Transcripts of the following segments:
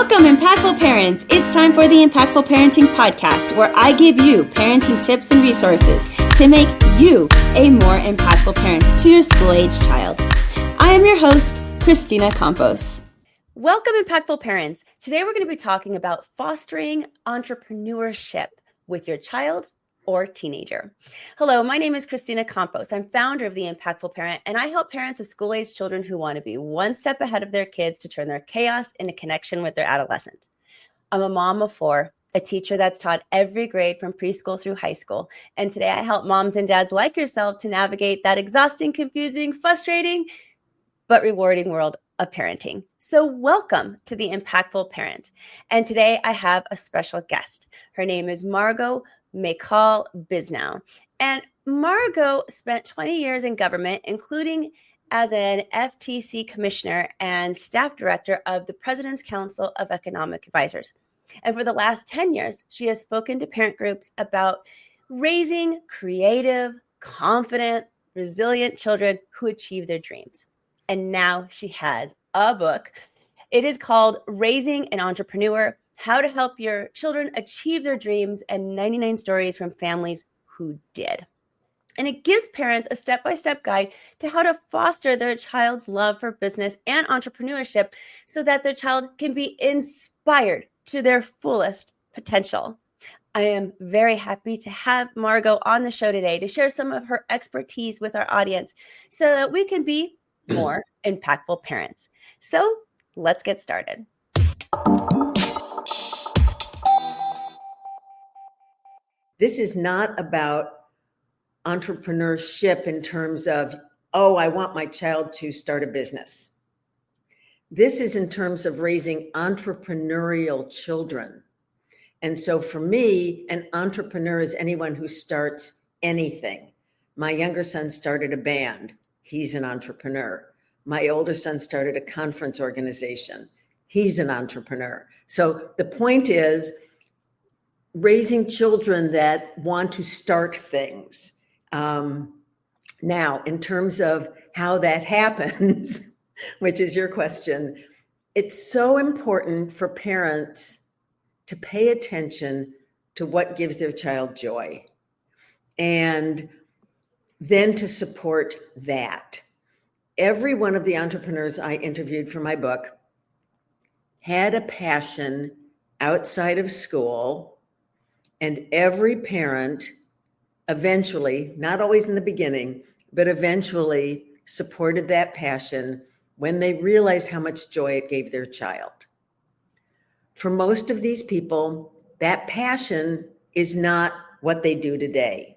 Welcome, Impactful Parents. It's time for the Impactful Parenting Podcast, where I give you parenting tips and resources to make you a more impactful parent to your school-age child. I am your host, Kristina Campos. Welcome, Impactful Parents. Today we're going to be talking about fostering entrepreneurship with your child or teenager. Hello, my name is Kristina Campos. I'm founder of the Impactful Parent, and I help parents of school-age children who want to be one step ahead of their kids to turn their chaos into connection with their adolescent. I'm a mom of four, a teacher that's taught every grade from preschool through high school, and today I help moms and dads like yourself to navigate that exhausting, confusing, frustrating, but rewarding world of parenting. So welcome to the Impactful Parent. And today I have a special guest. Her name is Margot Machol Bisnow. And Margot spent 20 years in government, including as an FTC commissioner and staff director of the President's Council of Economic Advisors. And for the last 10 years, she has spoken to parent groups about raising creative, confident, resilient children who achieve their dreams. And now she has a book. It is called Raising an Entrepreneur: How to Help Your Children Achieve Their Dreams and 99 Stories from Families Who Did. And it gives parents a step-by-step guide to how to foster their child's love for business and entrepreneurship so that their child can be inspired to their fullest potential. I am very happy to have Margot on the show today to share some of her expertise with our audience so that we can be more impactful parents. So let's get started. This is not about entrepreneurship in terms of, oh, I want my child to start a business. This is in terms of raising entrepreneurial children. And so for me, an entrepreneur is anyone who starts anything. My younger son started a band. He's an entrepreneur. My older son started a conference organization. He's an entrepreneur. So the point is, raising children that want to start things. Now, in terms of how that happens, which is your question, it's so important for parents to pay attention to what gives their child joy and then to support that. Every one of the entrepreneurs I interviewed for my book had a passion outside of school. And every parent eventually, not always in the beginning, but eventually supported that passion when they realized how much joy it gave their child. For most of these people, that passion is not what they do today.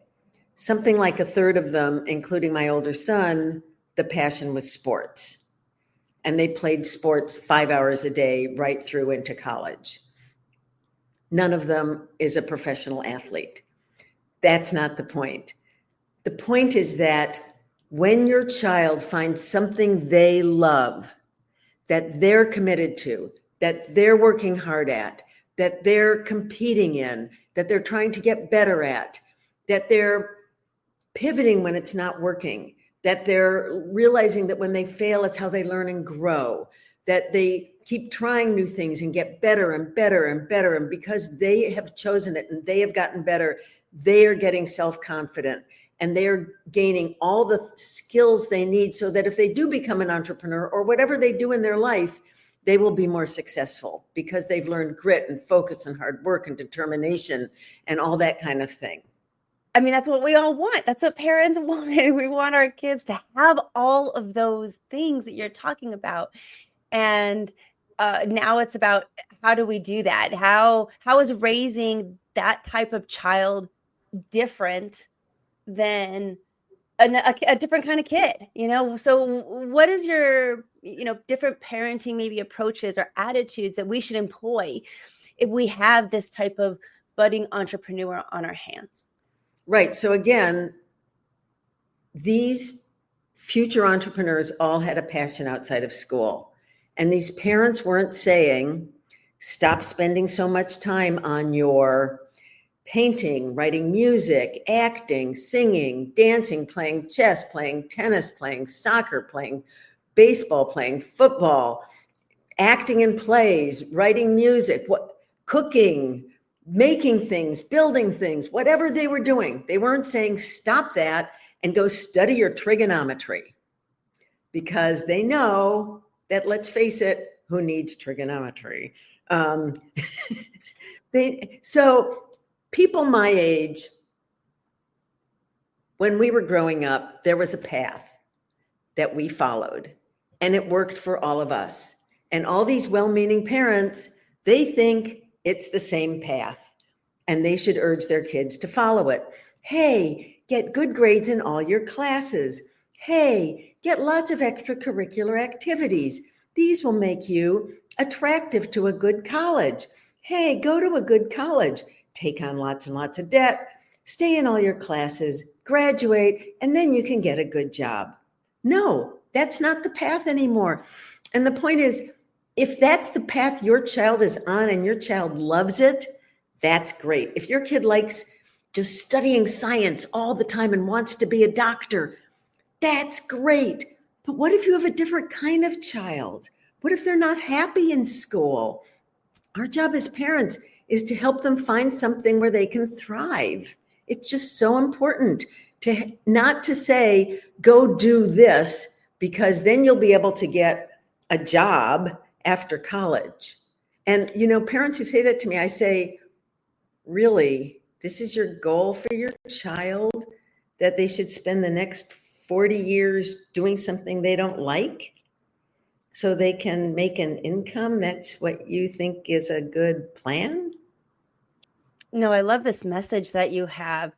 Something like a third of them, including my older son, the passion was sports. And they played sports 5 hours a day right through into college. None of them is a professional athlete. That's not the point. The point is that when your child finds something they love, that they're committed to, that they're working hard at, that they're competing in, that they're trying to get better at, that they're pivoting when it's not working, that they're realizing that when they fail, it's how they learn and grow, that they keep trying new things and get better and better and better. And because they have chosen it and they have gotten better, they are getting self-confident and they are gaining all the skills they need so that if they do become an entrepreneur or whatever they do in their life, they will be more successful because they've learned grit and focus and hard work and determination and all that kind of thing. I mean, that's what we all want. That's what parents want. We want our kids to have all of those things that you're talking about. And now it's about how do we do that? How is raising that type of child different than a different kind of kid? So what is your different parenting maybe approaches or attitudes that we should employ if we have this type of budding entrepreneur on our hands? Right. So again, these future entrepreneurs all had a passion outside of school. And these parents weren't saying, stop spending so much time on your painting, writing music, acting, singing, dancing, playing chess, playing tennis, playing soccer, playing baseball, playing football, acting in plays, writing music, cooking, making things, building things, whatever they were doing. They weren't saying, stop that and go study your trigonometry, because they know that, let's face it, who needs trigonometry? So people my age, when we were growing up, there was a path that we followed, and it worked for all of us. And all these well-meaning parents, they think it's the same path, and they should urge their kids to follow it. Hey, get good grades in all your classes. Hey, get lots of extracurricular activities. These will make you attractive to a good college. Hey, go to a good college, take on lots and lots of debt, stay in all your classes, graduate, and then you can get a good job. No, that's not the path anymore. And the point is, if that's the path your child is on and your child loves it, that's great. If your kid likes just studying science all the time and wants to be a doctor, that's great. But what if you have a different kind of child? What if they're not happy in school? Our job as parents is to help them find something where they can thrive. It's just so important to not to say, go do this, because then you'll be able to get a job after college. And, parents who say that to me, I say, really, this is your goal for your child, that they should spend the next 40 years doing something they don't like so they can make an income? That's what you think is a good plan? No, I love this message that you have.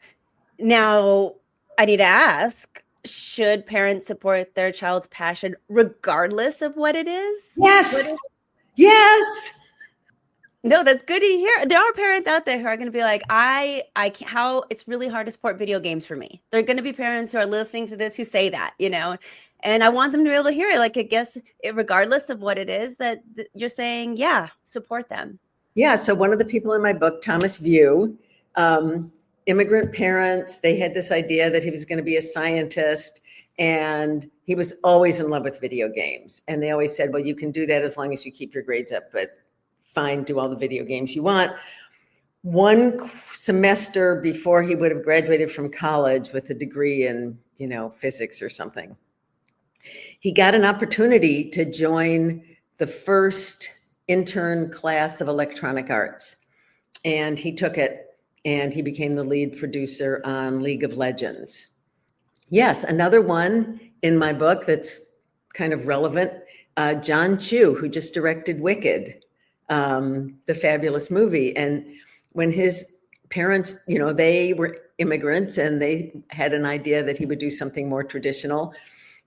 Now, I need to ask, should parents support their child's passion regardless of what it is? Yes. Yes. No, that's good to hear. There are parents out there who are going to be like, I can't, how it's really hard to support video games for me. There are going to be parents who are listening to this who say that, and I want them to be able to hear it. Like, I guess regardless of what it is that you're saying, yeah, support them. Yeah. So one of the people in my book, Thomas View, immigrant parents, they had this idea that he was going to be a scientist, and he was always in love with video games. And they always said, well, you can do that as long as you keep your grades up, but fine, do all the video games you want. One semester before he would have graduated from college with a degree in, physics or something, he got an opportunity to join the first intern class of electronic arts. And he took it, and he became the lead producer on League of Legends. Yes, another one in my book that's kind of relevant, John Chu, who just directed Wicked, the fabulous movie. And when his parents, they were immigrants and they had an idea that he would do something more traditional,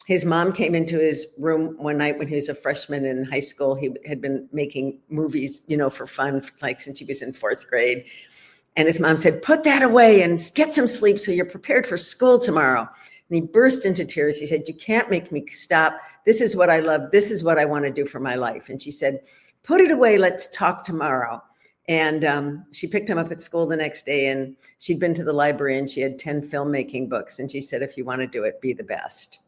his mom came into his room one night when he was a freshman in high school. He had been making movies, for fun, like since he was in fourth grade. And his mom said, put that away and get some sleep so you're prepared for school tomorrow. And he burst into tears. He said, you can't make me stop. This is what I love. This is what I want to do for my life. And she said, put it away. Let's talk tomorrow. And she picked him up at school the next day, and she'd been to the library and she had 10 filmmaking books. And she said, if you want to do it, be the best.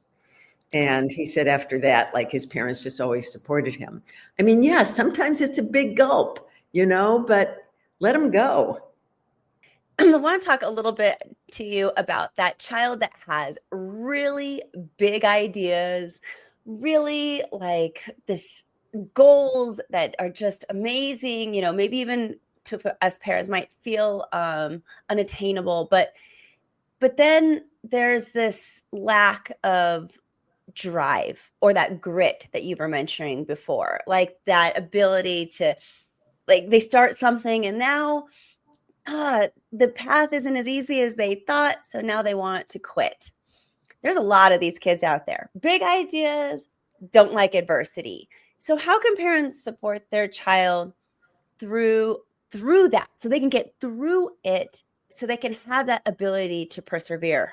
And he said after that, like, his parents just always supported him. I mean, yeah, sometimes it's a big gulp, but let him go. I want to talk a little bit to you about that child that has really big ideas, really like this goals that are just amazing, maybe even to us parents might feel unattainable, but then there's this lack of drive or that grit that you were mentioning before, like that ability to, like, they start something and now the path isn't as easy as they thought, so now they want to quit. There's a lot of these kids out there, big ideas, don't like adversity. So how can parents support their child through that so they can get through it, so they can have that ability to persevere?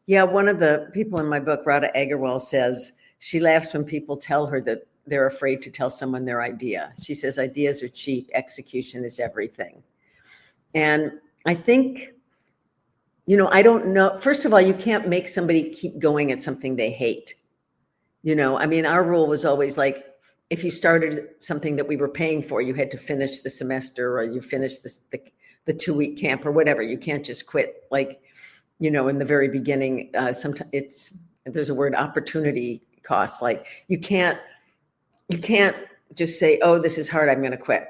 Yeah, one of the people in my book, Radha Agarwal, says she laughs when people tell her that they're afraid to tell someone their idea. She says, ideas are cheap, execution is everything. And I think, I don't know. First of all, you can't make somebody keep going at something they hate. Our rule was always like, if you started something that we were paying for, you had to finish the semester, or you finished the 2-week camp or whatever. You can't just quit, like, in the very beginning. Sometimes there's a word, opportunity costs. Like you can't just say, oh, this is hard, I'm going to quit.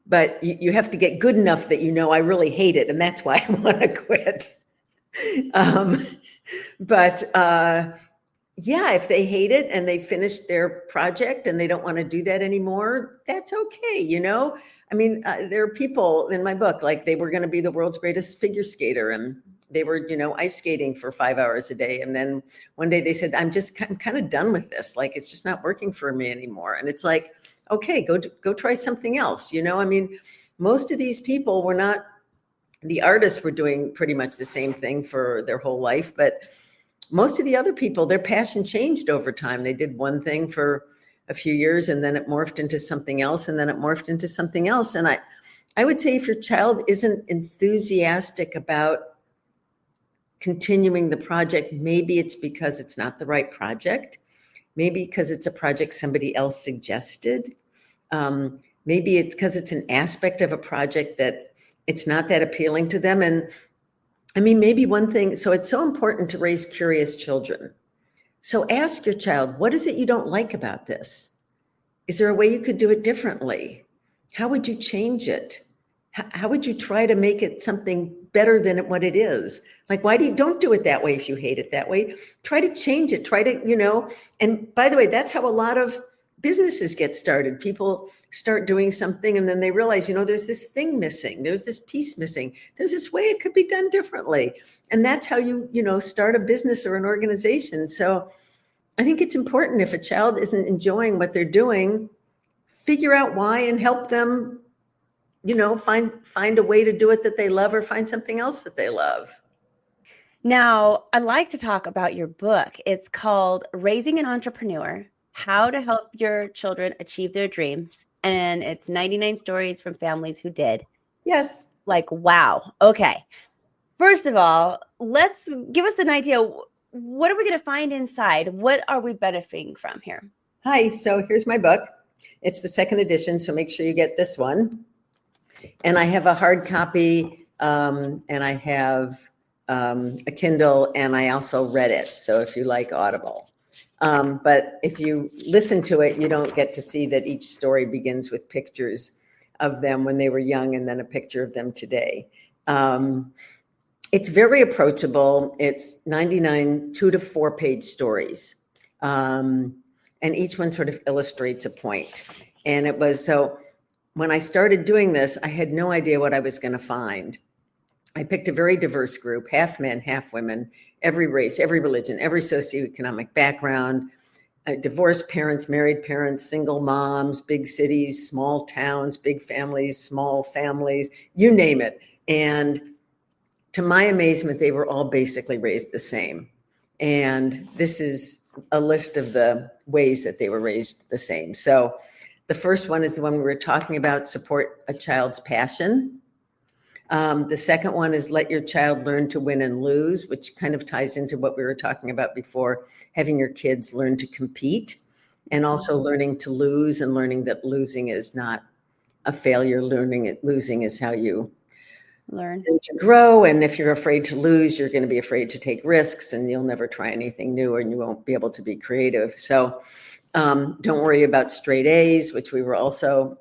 But you have to get good enough that I really hate it, and that's why I want to quit. But yeah, if they hate it and they finished their project and they don't want to do that anymore, that's okay. I mean, there are people in my book, like they were going to be the world's greatest figure skater, and they were, ice skating for 5 hours a day. And then one day they said, I'm kind of done with this. Like, it's just not working for me anymore. And it's like, okay, go try something else. I mean, most of these people were not, the artists were doing pretty much the same thing for their whole life, but most of the other people, their passion changed over time. They did one thing for a few years, and then it morphed into something else, and then it morphed into something else. And I would say if your child isn't enthusiastic about continuing the project, maybe it's because it's not the right project. Maybe because it's a project somebody else suggested. Maybe it's because it's an aspect of a project that it's not that appealing to them. And I mean, maybe one thing, so it's so important to raise curious children. So ask your child, what is it you don't like about this? Is there a way you could do it differently? How would you change it? How would you try to make it something better than what it is? Like, why don't do it that way if you hate it that way? Try to change it. Try to, and by the way, that's how a lot of businesses get started. People start doing something and then they realize, there's this thing missing. There's this piece missing. There's this way it could be done differently. And that's how you start a business or an organization. So I think it's important, if a child isn't enjoying what they're doing, figure out why and help them, find a way to do it that they love, or find something else that they love. Now, I'd like to talk about your book. It's called Raising an Entrepreneur: How to Help Your Children Achieve Their Dreams. And it's 99 stories from families who did. Yes. Like, wow. Okay. First of all, let's give us an idea. What are we going to find inside? What are we benefiting from here? Hi. So here's my book. It's the second edition, so make sure you get this one. And I have a hard copy, and I have a Kindle, and I also read it. So if you like Audible. But if you listen to it, you don't get to see that each story begins with pictures of them when they were young and then a picture of them today. It's very approachable. It's 99 2 to 4 page stories. And each one sort of illustrates a point. And it was, so when I started doing this, I had no idea what I was going to find. I picked a very diverse group, half men, half women, every race, every religion, every socioeconomic background, divorced parents, married parents, single moms, big cities, small towns, big families, small families, you name it. And to my amazement, they were all basically raised the same. And this is a list of the ways that they were raised the same. So the first one is the one we were talking about: support a child's passion. The second one is let your child learn to win and lose, which kind of ties into what we were talking about before, having your kids learn to compete, and also learning to lose, and learning that losing is not a failure. Losing is how you learn to grow. And if you're afraid to lose, you're going to be afraid to take risks, and you'll never try anything new, and you won't be able to be creative. So don't worry about straight A's, which we were also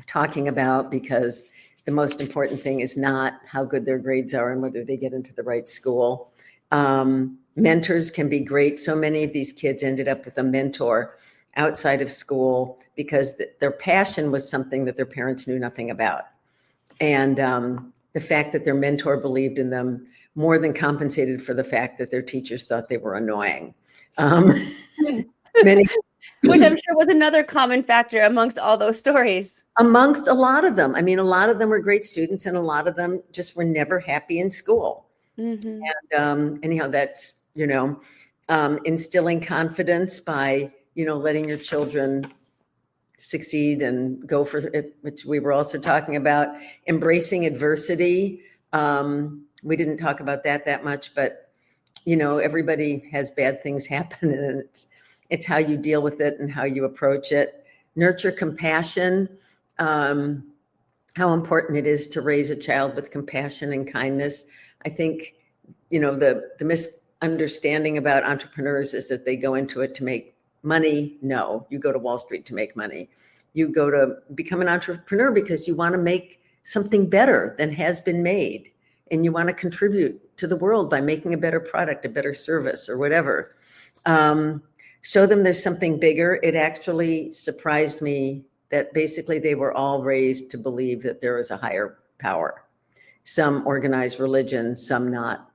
talking about, because the most important thing is not how good their grades are and whether they get into the right school. Mentors can be great. So many of these kids ended up with a mentor outside of school because their passion was something that their parents knew nothing about. And the fact that their mentor believed in them more than compensated for the fact that their teachers thought they were annoying. Which I'm sure was another common factor amongst all those stories. Amongst a lot of them. I mean, a lot of them were great students, and a lot of them just were never happy in school. Mm-hmm. And anyhow, that's, instilling confidence by, letting your children succeed and go for it, which we were also talking about. Embracing adversity. We didn't talk about that much, but, everybody has bad things happen, and It's how you deal with it and how you approach it. Nurture compassion. How important it is to raise a child with compassion and kindness. I think, the misunderstanding about entrepreneurs is that they go into it to make money. No, you go to Wall Street to make money. You go to become an entrepreneur because you want to make something better than has been made. And you want to contribute to the world by making a better product, a better service, or whatever. Show them there's something bigger. It actually surprised me that basically they were all raised to believe that there is a higher power. Some organized religion, some not,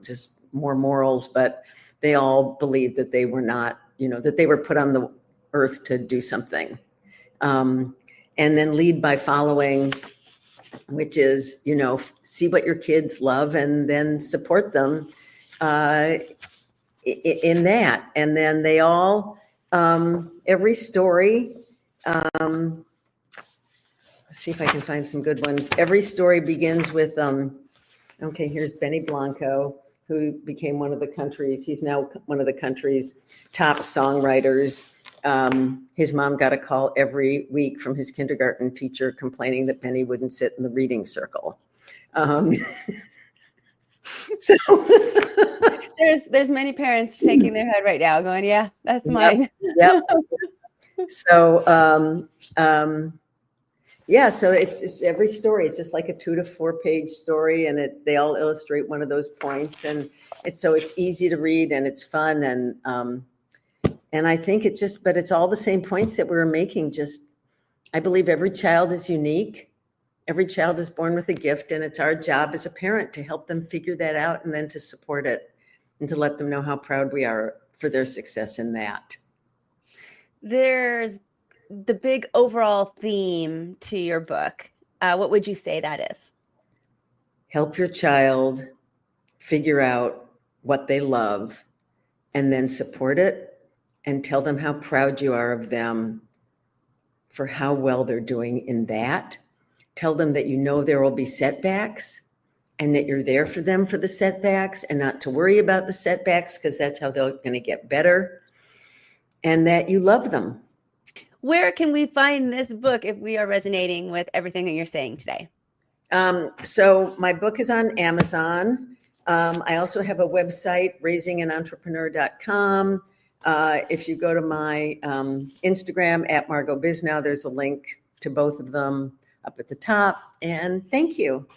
just more morals, but they all believed that they were not, that they were put on the earth to do something. And then lead by following, which is, see what your kids love and then support them in that. And then they all, every story, let's see if I can find some good ones. Every story begins with, okay, here's Benny Blanco, who became he's now one of the country's top songwriters. His mom got a call every week from his kindergarten teacher complaining that Benny wouldn't sit in the reading circle. So there's many parents shaking their head right now going, yeah, that's mine. Yep. So, so it's every story. It's just like a 2 to 4 page story, and they all illustrate one of those points, and it's easy to read and it's fun, and I think but it's all the same points that we were making. I believe every child is unique. Every child is born with a gift, and it's our job as a parent to help them figure that out and then to support it and to let them know how proud we are for their success in that. There's the big overall theme to your book. What would you say that is? Help your child figure out what they love and then support it and tell them how proud you are of them for how well they're doing in that. Tell them that there will be setbacks and that you're there for them for the setbacks and not to worry about the setbacks because that's how they're going to get better, and that you love them. Where can we find this book if we are resonating with everything that you're saying today? So my book is on Amazon. I also have a website, raisinganentrepreneur.com. If you go to my Instagram at Margot Bisnow, there's a link to both of them up at the top. And thank you.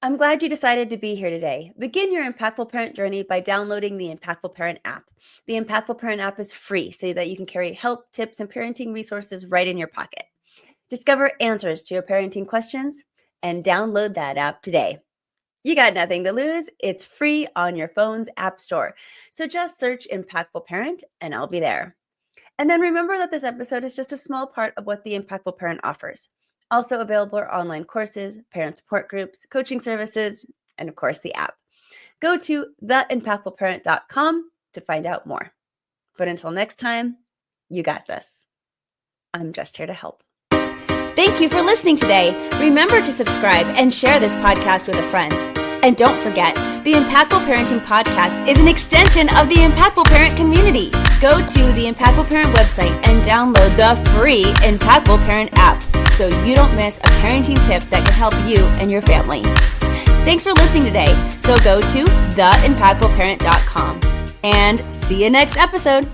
I'm glad you decided to be here today. Begin your Impactful Parent journey by downloading the Impactful Parent app. The Impactful Parent app is free so that you can carry help, tips, and parenting resources right in your pocket. Discover answers to your parenting questions and download that app today. You got nothing to lose. It's free on your phone's app store. So just search Impactful Parent and I'll be there. And then remember that this episode is just a small part of what the Impactful Parent offers. Also available are online courses, parent support groups, coaching services, and of course the app. Go to theimpactfulparent.com to find out more. But until next time, you got this. I'm just here to help. Thank you for listening today. Remember to subscribe and share this podcast with a friend. And don't forget, the Impactful Parenting Podcast is an extension of the Impactful Parent community. Go to the Impactful Parent website and download the free Impactful Parent app so you don't miss a parenting tip that can help you and your family. Thanks for listening today. So go to theimpactfulparent.com and see you next episode.